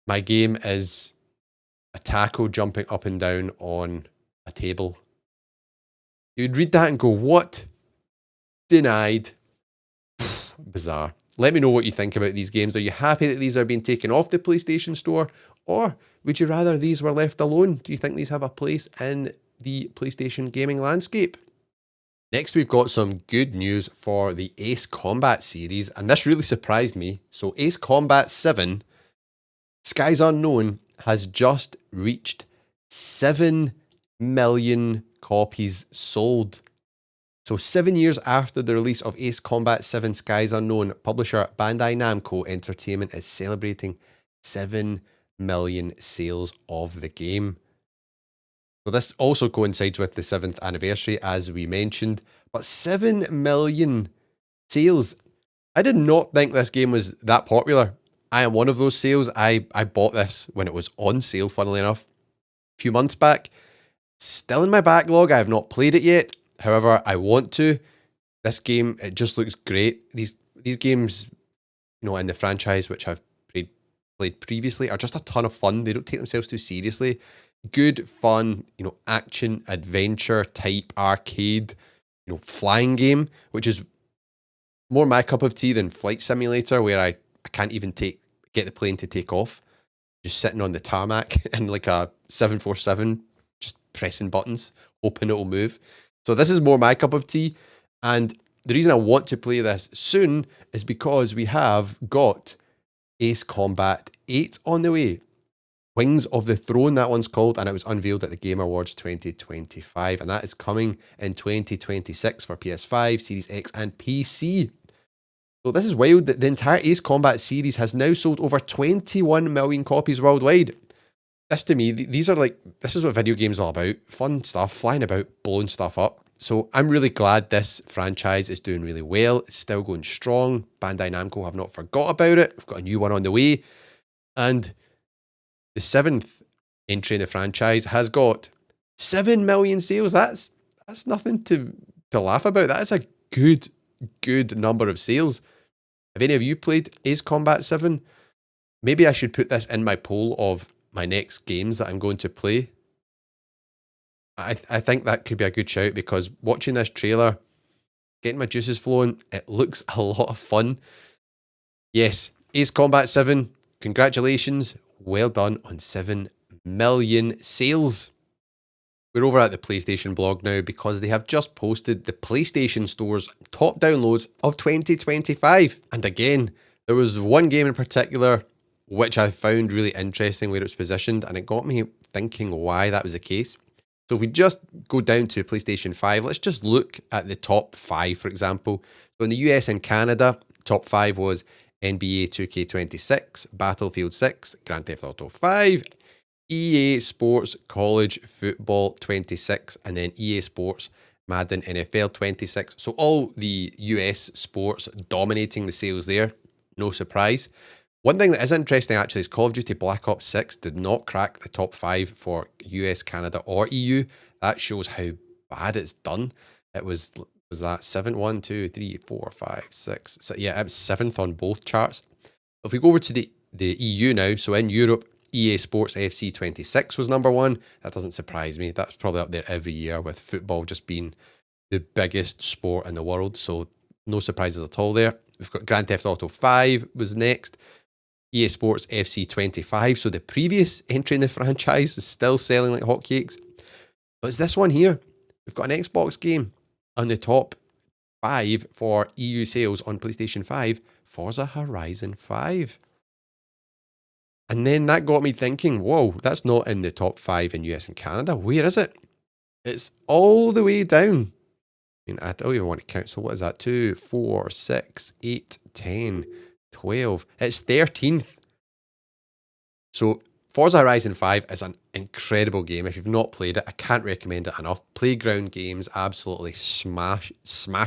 my game is a taco jumping up and down on a table. You'd read that and go, what? Denied. Bizarre. Let me know what you think about these games. Are you happy that these are being taken off the PlayStation Store? Or would you rather these were left alone? Do you think these have a place in the PlayStation gaming landscape? Next, we've got some good news for the Ace Combat series, and this really surprised me. So Ace Combat 7, Skies Unknown, has just reached 7 million copies sold. So 7 years after the release of Ace Combat 7 Skies Unknown, publisher Bandai Namco Entertainment is celebrating 7 million sales of the game. So this also coincides with the 7th anniversary, as we mentioned, but 7 million sales. I did not think this game was that popular. I am one of those sales. I bought this when it was on sale, funnily enough, a few months back. Still in my backlog. I have not played it yet. However, I want to. This game, it just looks great. These games, in the franchise which I've played previously are just a ton of fun. They don't take themselves too seriously. Good, fun, action, adventure type arcade, flying game, which is more my cup of tea than Flight Simulator, where I can't even get the plane to take off. Just sitting on the tarmac in like a 747, just pressing buttons, hoping it'll move. So this is more my cup of tea. And the reason I want to play this soon is because we have got Ace Combat 8 on the way. Wings of the Throne, that one's called, and it was unveiled at the Game Awards 2025, and that is coming in 2026 for PS5, Series X, and PC. So this is wild that the entire Ace Combat series has now sold over 21 million copies worldwide. This to me, this is what video games are all about. Fun stuff, flying about, blowing stuff up. So I'm really glad this franchise is doing really well. It's still going strong. Bandai Namco have not forgot about it. We've got a new one on the way. And the 7th entry in the franchise has got 7 million sales. That's nothing to laugh about. That is a good number of sales. Have any of you played Ace Combat 7? Maybe I should put this in my poll of my next games that I'm going to play. I think that could be a good shout, because watching this trailer, getting my juices flowing, it looks a lot of fun. Yes, Ace Combat 7, congratulations. Well done on 7 million sales. We're over at the PlayStation blog now because they have just posted the PlayStation Store's top downloads of 2025. And again, there was one game in particular which I found really interesting where it was positioned, and it got me thinking why that was the case. So if we just go down to PlayStation 5, let's just look at the top 5, for example. So in the US and Canada, top 5 was NBA 2K26, Battlefield 6, Grand Theft Auto 5, EA Sports College Football 26, and then EA Sports Madden NFL 26. So all the US sports dominating the sales there. No surprise. One thing that is interesting actually is Call of Duty Black Ops 6 did not crack the top 5 for US, Canada, or EU. That shows how bad it's done. It was that 7, 1, 2, 3, 4, 5, 6. So yeah, it was 7th on both charts. If we go over to the EU now, so in Europe, EA Sports FC 26 was number 1. That doesn't surprise me. That's probably up there every year, with football just being the biggest sport in the world. So no surprises at all there. We've got Grand Theft Auto 5 was next. EA Sports FC 25. So the previous entry in the franchise is still selling like hotcakes. But it's this one here. We've got an Xbox game on the top 5 for EU sales on PlayStation 5, Forza Horizon 5. And then that got me thinking, whoa, that's not in the top 5 in US and Canada. Where is it? It's all the way down. I mean, I don't even want to count. So what is that? 2, 4, 6, 8, 10, 12. It's 13th. So Forza Horizon 5 is an incredible game. If you've not played it, I can't recommend it enough. Playground Games absolutely smash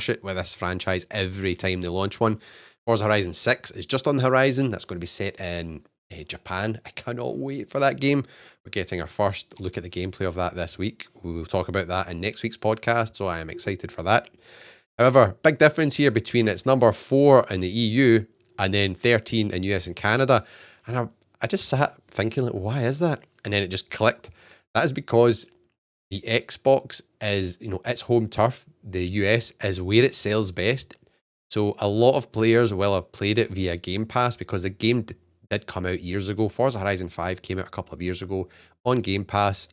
it with this franchise every time they launch one. Forza Horizon 6 is just on the horizon. That's going to be set in Japan. I cannot wait for that game. We're getting our first look at the gameplay of that this week. We will talk about that in next week's podcast, so I am excited for that. However, big difference here between its number 4 in the EU and then 13 in US and Canada. And I just sat thinking, like, why is that? And then it just clicked. That is because the Xbox is, its home turf. The US is where it sells best. So a lot of players will have played it via Game Pass, because the game did come out years ago. Forza Horizon 5 came out a couple of years ago on Game Pass,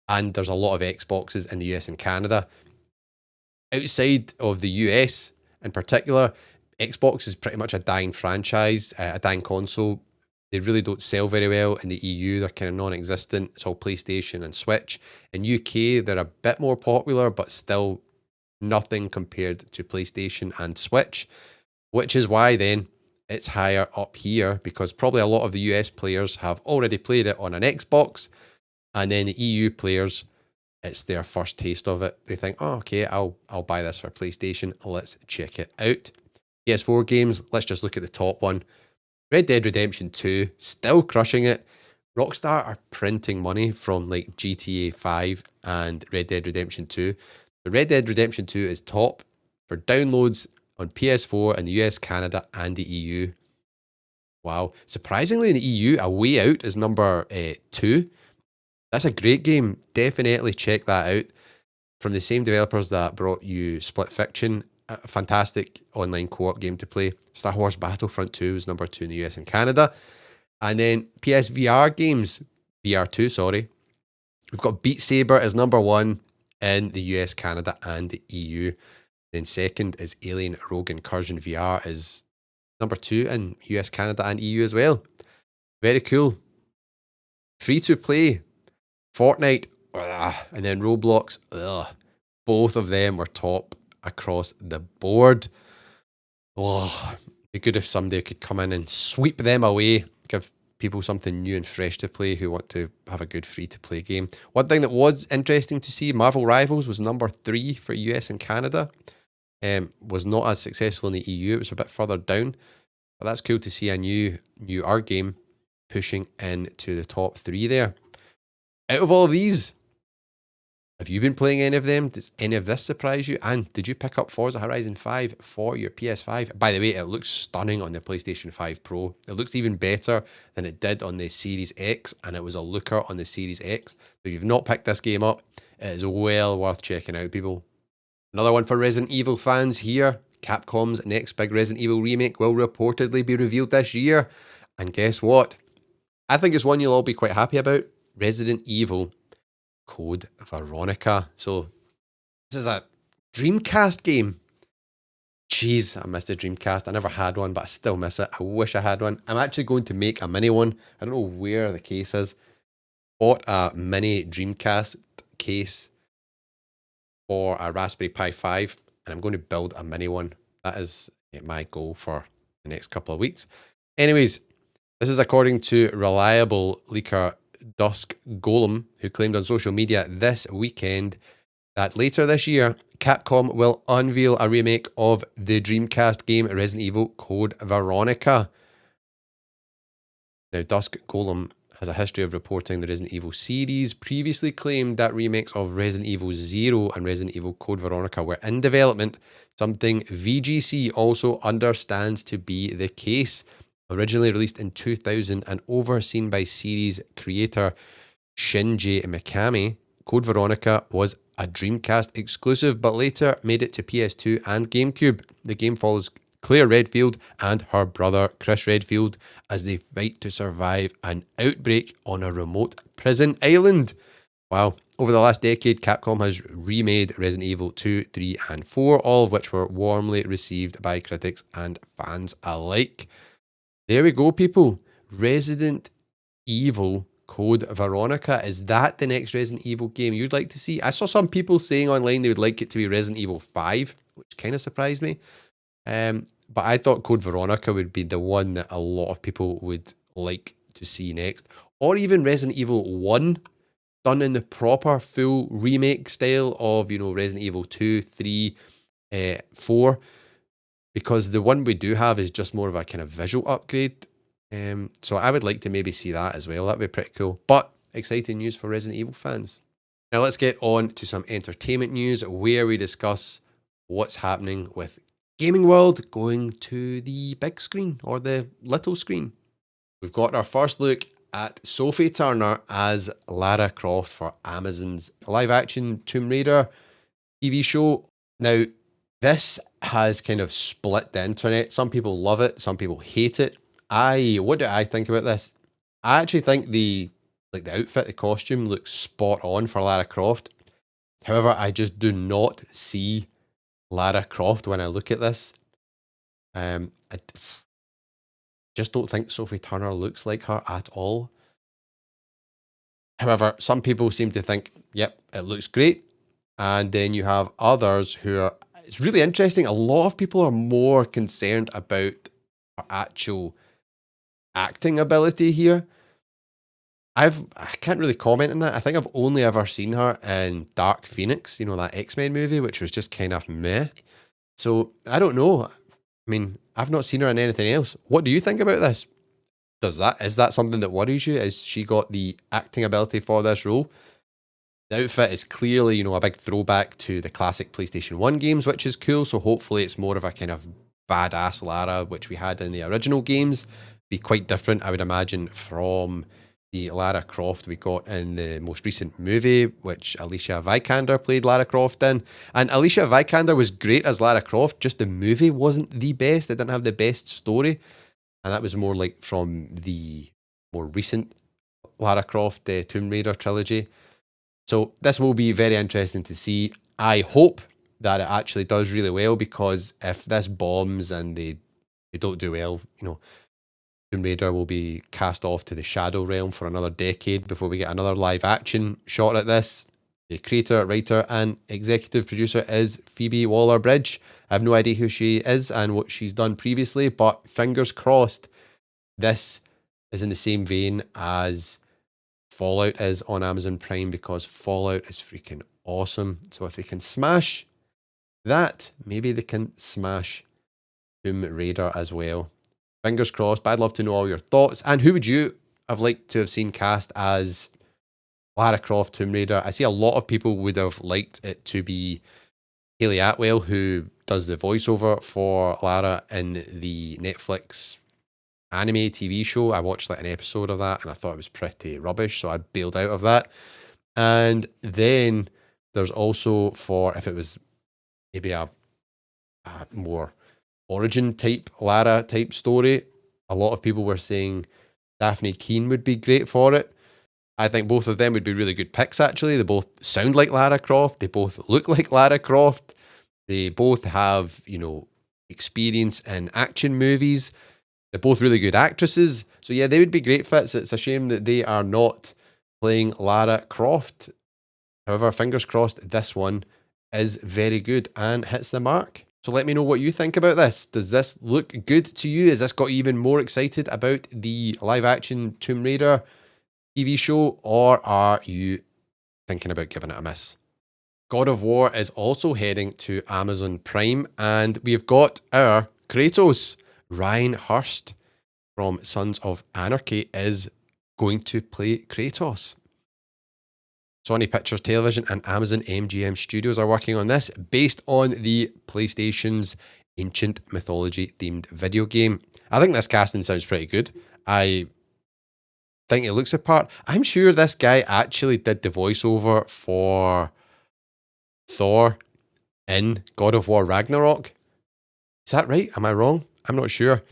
and there's a lot of Xboxes in the US and Canada. Outside of the US in particular, Xbox is pretty much a dying franchise, a dying console. They really don't sell very well in the EU. They're kind of non-existent. It's all PlayStation and Switch. In UK, they're a bit more popular, but still nothing compared to PlayStation and Switch, which is why then it's higher up here because probably a lot of the US players have already played it on an Xbox, and then the EU players, it's their first taste of it. They think, oh, okay, I'll buy this for PlayStation. Let's check it out. PS4 games, let's just look at the top one. Red Dead Redemption 2, still crushing it. Rockstar are printing money from like GTA 5 and Red Dead Redemption 2. The Red Dead Redemption 2 is top for downloads on PS4 in the US, Canada, and the EU. Wow. Surprisingly, in the EU, A Way Out is number 2. That's a great game. Definitely check that out. From the same developers that brought you Split Fiction, a fantastic online co-op game to play. Star Wars Battlefront 2 is number 2 in the US and Canada. And then PSVR games, VR2, sorry. We've got Beat Saber as number 1 in the US, Canada, and the EU. Then second is Alien Rogue Incursion VR is number 2 in US, Canada, and EU as well. Very cool. Free to play. Fortnite, and then Roblox, both of them were top across the board. Oh, it'd be good if somebody could come in and sweep them away, give people something new and fresh to play who want to have a good free-to-play game. One thing that was interesting to see, Marvel Rivals was number 3 for US and Canada. Was not as successful in the EU. It was a bit further down. But that's cool to see a new art game pushing into the top 3 there. Out of all of these, have you been playing any of them? Does any of this surprise you? And did you pick up Forza Horizon 5 for your PS5? By the way, it looks stunning on the PlayStation 5 Pro. It looks even better than it did on the Series X, and it was a looker on the Series X. If you've not picked this game up, it is well worth checking out, people. Another one for Resident Evil fans here. Capcom's next big Resident Evil remake will reportedly be revealed this year. And guess what? I think it's one you'll all be quite happy about. Resident Evil Code Veronica. So this is a Dreamcast game. Jeez, I missed a Dreamcast. I never had one, but I still miss it. I wish I had one. I'm actually going to make a mini one. I don't know where the case is. Bought a mini Dreamcast case for a Raspberry Pi 5, and I'm going to build a mini one. That is my goal for the next couple of weeks. Anyways, this is according to reliable leaker Dusk Golem, who claimed on social media this weekend that later this year, Capcom will unveil a remake of the Dreamcast game Resident Evil Code Veronica. Now, Dusk Golem has a history of reporting the Resident Evil series, previously claimed that remakes of Resident Evil 0 and Resident Evil Code Veronica were in development, something VGC also understands to be the case. Originally released in 2000 and overseen by series creator Shinji Mikami, Code Veronica was a Dreamcast exclusive, but later made it to PS2 and GameCube. The game follows Claire Redfield and her brother Chris Redfield as they fight to survive an outbreak on a remote prison island. Wow. Over the last decade, Capcom has remade Resident Evil 2, 3, and 4, all of which were warmly received by critics and fans alike. There we go, people. Resident Evil Code Veronica. Is that the next Resident Evil game you'd like to see? I saw some people saying online they would like it to be Resident Evil 5, which kind of surprised me. But I thought Code Veronica would be the one that a lot of people would like to see next. Or even Resident Evil 1, done in the proper full remake style of, Resident Evil 2, 3, 4. Because the one we do have is just more of a kind of visual upgrade. So I would like to maybe see that as well. That'd be pretty cool. But exciting news for Resident Evil fans. Now let's get on to some entertainment news where we discuss what's happening with gaming world going to the big screen or the little screen. We've got our first look at Sophie Turner as Lara Croft for Amazon's live action Tomb Raider TV show. Now, this has kind of split the internet. Some people love it, some people hate it. What do I think about this? I actually think the outfit, the costume looks spot on for Lara Croft. However, I just do not see Lara Croft when I look at this. I just don't think Sophie Turner looks like her at all. However, some people seem to think, yep, it looks great. And then you have others who are, it's really interesting. A lot of people are more concerned about her actual acting ability here. I can't really comment on that. I think I've only ever seen her in Dark Phoenix, that X-Men movie, which was just kind of meh. So I don't know. I mean, I've not seen her in anything else. What do you think about this? Is that something that worries you? Has she got the acting ability for this role? The outfit is clearly, a big throwback to the classic PlayStation 1 games, which is cool. So hopefully it's more of a kind of badass Lara, which we had in the original games. Be quite different, I would imagine, from the Lara Croft we got in the most recent movie, which Alicia Vikander played Lara Croft in. And Alicia Vikander was great as Lara Croft, just the movie wasn't the best. It didn't have the best story. And that was more like from the more recent Lara Croft Tomb Raider trilogy. So this will be very interesting to see. I hope that it actually does really well, because if this bombs and they don't do well, Tomb Raider will be cast off to the Shadow Realm for another decade before we get another live action shot at this. The creator, writer, and executive producer is Phoebe Waller-Bridge. I have no idea who she is and what she's done previously, but fingers crossed this is in the same vein as Fallout is on Amazon Prime, because Fallout is freaking awesome. So if they can smash that, maybe they can smash Tomb Raider as well. Fingers crossed, but I'd love to know all your thoughts. And who would you have liked to have seen cast as Lara Croft Tomb Raider? I see a lot of people would have liked it to be Hayley Atwell, who does the voiceover for Lara in the Netflix anime TV show. I watched like an episode of that and I thought it was pretty rubbish, so I bailed out of that. And then there's also, for if it was maybe a more origin type Lara type story, a lot of people were saying Daphne Keane would be great for it. I think both of them would be really good picks, actually. They both sound like Lara Croft. They both look like Lara Croft. They both have, experience in action movies. They're both really good actresses. So yeah, they would be great fits. It's a shame that they are not playing Lara Croft. However, fingers crossed, this one is very good and hits the mark. So let me know what you think about this. Does this look good to you? Has this got you even more excited about the live action Tomb Raider TV show, or are you thinking about giving it a miss? God of War is also heading to Amazon Prime, and we've got our Kratos. Ryan Hurst from Sons of Anarchy is going to play Kratos. Sony Pictures Television and Amazon MGM Studios are working on this, based on the PlayStation's ancient mythology themed video game. I think this casting sounds pretty good. I think it looks the part. I'm sure this guy actually did the voiceover for Thor in God of War Ragnarok. Is that right? Am I wrong? I'm not sure.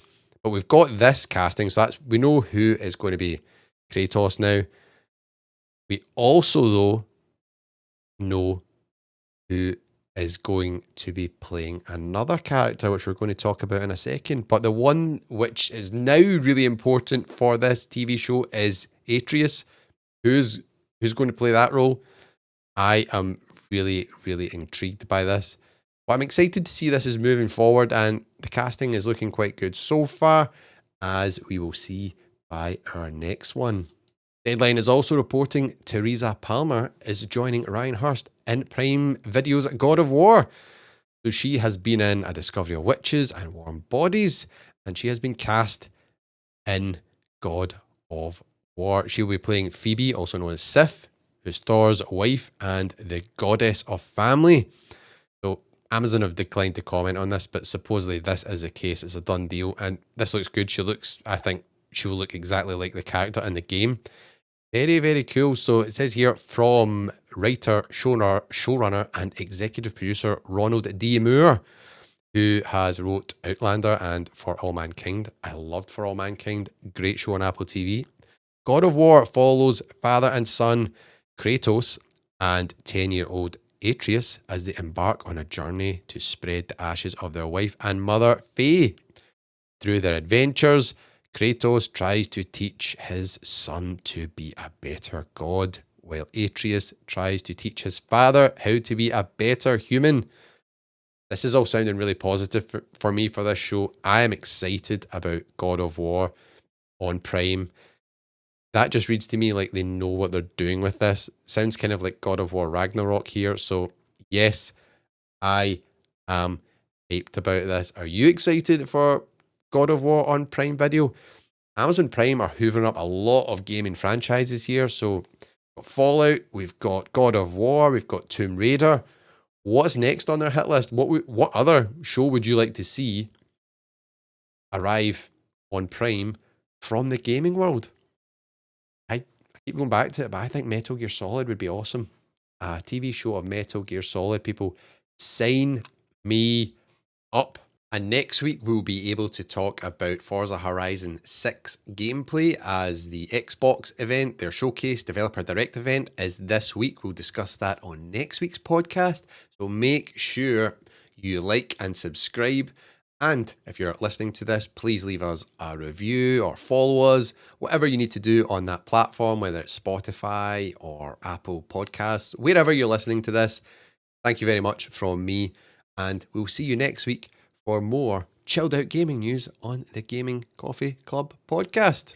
But we've got this casting, so we know who is going to be Kratos now. We also, though, know who is going to be playing another character, which we're going to talk about in a second. But the one which is now really important for this TV show is Atreus. Who's going to play that role? I am really, really intrigued by this. But I'm excited to see this is moving forward, and the casting is looking quite good so far, as we will see by our next one. Deadline is also reporting Teresa Palmer is joining Ryan Hurst in Prime Video's God of War. So she has been in A Discovery of Witches and Warm Bodies, and she has been cast in God of War. She will be playing Phoebe, also known as Sif, who's Thor's wife and the goddess of family. So Amazon have declined to comment on this, but supposedly this is the case. It's a done deal, and this looks good. I think she will look exactly like the character in the game. Very, very cool. So it says here from writer, showrunner, and executive producer Ronald D. Moore, who has wrote Outlander and For All Mankind. I loved For All Mankind. Great show on Apple TV. God of War follows father and son Kratos and 10-year-old Atreus as they embark on a journey to spread the ashes of their wife and mother, Faye. Through their adventures, Kratos tries to teach his son to be a better god, while Atreus tries to teach his father how to be a better human. This is all sounding really positive for me for this show. I am excited about God of War on Prime. That just reads to me like they know what they're doing with this. Sounds kind of like God of War Ragnarok here. So, yes, I am hyped about this. Are you excited for God of War on Prime Video? Amazon Prime are hoovering up a lot of gaming franchises here. So, we've got Fallout, we've got God of War, we've got Tomb Raider. What's next on their hit list? What other show would you like to see arrive on Prime from the gaming world? I keep going back to it, but I think Metal Gear Solid would be awesome. A TV show of Metal Gear Solid. People, sign me up. And next week, we'll be able to talk about Forza Horizon 6 gameplay as the Xbox event, their showcase developer direct event, is this week. We'll discuss that on next week's podcast. So make sure you like and subscribe. And if you're listening to this, please leave us a review or follow us, whatever you need to do on that platform, whether it's Spotify or Apple Podcasts, wherever you're listening to this. Thank you very much from me. And we'll see you next week for more chilled out gaming news on the Gaming Coffee Club podcast.